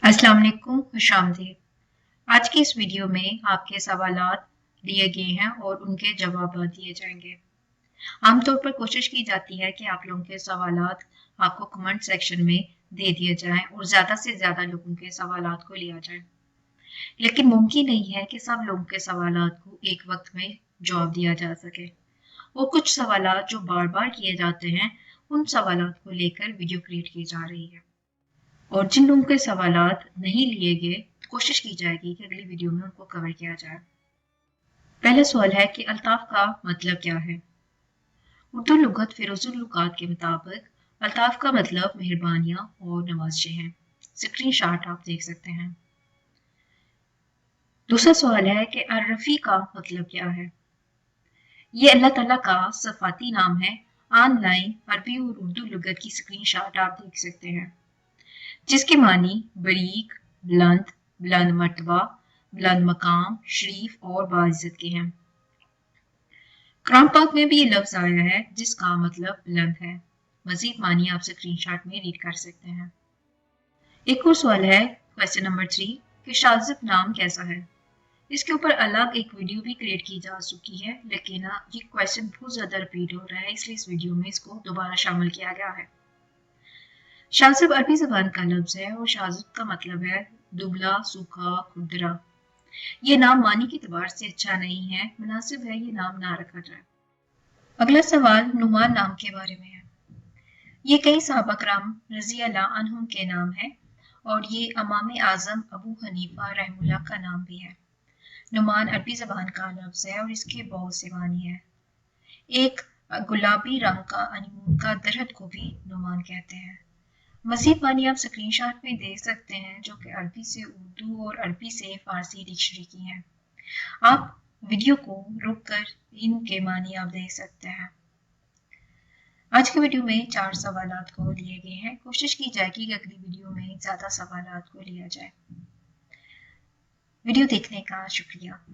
अस्सलाम वालेकुम, खुशामदीद। आज की इस वीडियो में आपके सवालात लिए गए हैं और उनके जवाब दिए जाएंगे। आमतौर पर कोशिश की जाती है कि आप लोगों के सवालात आपको कमेंट सेक्शन में दे दिए जाएं और ज़्यादा से ज़्यादा लोगों के सवालात को लिया जाए। लेकिन मुमकिन नहीं है कि सब लोगों के सवालात को एक वक्त में जवाब दिया जा सके और कुछ सवालात जो बार बार किए जाते हैं उन सवालात को लेकर वीडियो क्रिएट की जा रही है। और जिन लोगों के सवालात नहीं लिए गए कोशिश की जाएगी कि अगली वीडियो में उनको कवर किया जाए। पहला सवाल है कि अल्ताफ का मतलब क्या है। उर्दू लुगत फिरोजुल लुगात के मुताबिक अल्ताफ का मतलब मेहरबानियां और नवाज़शें हैं। स्क्रीनशॉट आप देख सकते हैं। दूसरा सवाल है कि अर्रफी का मतलब क्या है। ये अल्लाह ताला का सफाती नाम है। ऑनलाइन अरबी और उर्दू लुगत की स्क्रीनशॉट आप देख सकते हैं, जिसके मानी बरीक, बुलंद, बुलंद मर्तबा, बुलंद मकाम, शरीफ और बाइज्जत के हैं। कुरान पाक में भी ये लफ्ज आया है जिसका मतलब बुलंद है। मजीद मानी आप स्क्रीनशॉट में रीड कर सकते हैं। एक और सवाल है क्वेश्चन नंबर 3 कि शाज़िब नाम कैसा है। इसके ऊपर अलग एक वीडियो भी क्रिएट की जा चुकी है, लेकिन ये क्वेश्चन बहुत ज्यादा रिपीट हो रहा है, इसलिए इस वीडियो में इसको दोबारा शामिल किया गया है। शाज़िब अरबी ज़बान का लफ्ज़ है और शाज़िब का मतलब है दुबला, सूखा, खुरदरा। ये नाम मानी के एतबार से अच्छा नहीं है, मुनासिब है ये नाम ना रखा जाए। अगला सवाल नुमान नाम के बारे में है। ये कई सहाबा कराम रज़ी अल्लाह अन्हुम के नाम है और ये इमाम आज़म अबू हनीफा रहमुल्लाह का नाम भी है। नुमान अरबी ज़बान का लफ्ज़ है और इसके बहुत से मानी है। एक गुलाबी रंग का अनमोल का दरख्त को भी नुमान कहते हैं। मज़ीद मानी आप स्क्रीनशॉट में देख सकते हैं, जो कि अरबी से उर्दू और अरबी से फारसी डिक्शनरी की हैं। आप वीडियो को रुक कर इनके मानी आप देख सकते हैं। आज की वीडियो में 4 सवालात को लिए गए हैं। कोशिश की जाएगी कि अगली वीडियो में ज़्यादा सवालात को लिया जाए। वीडियो देखने का शुक्रिया।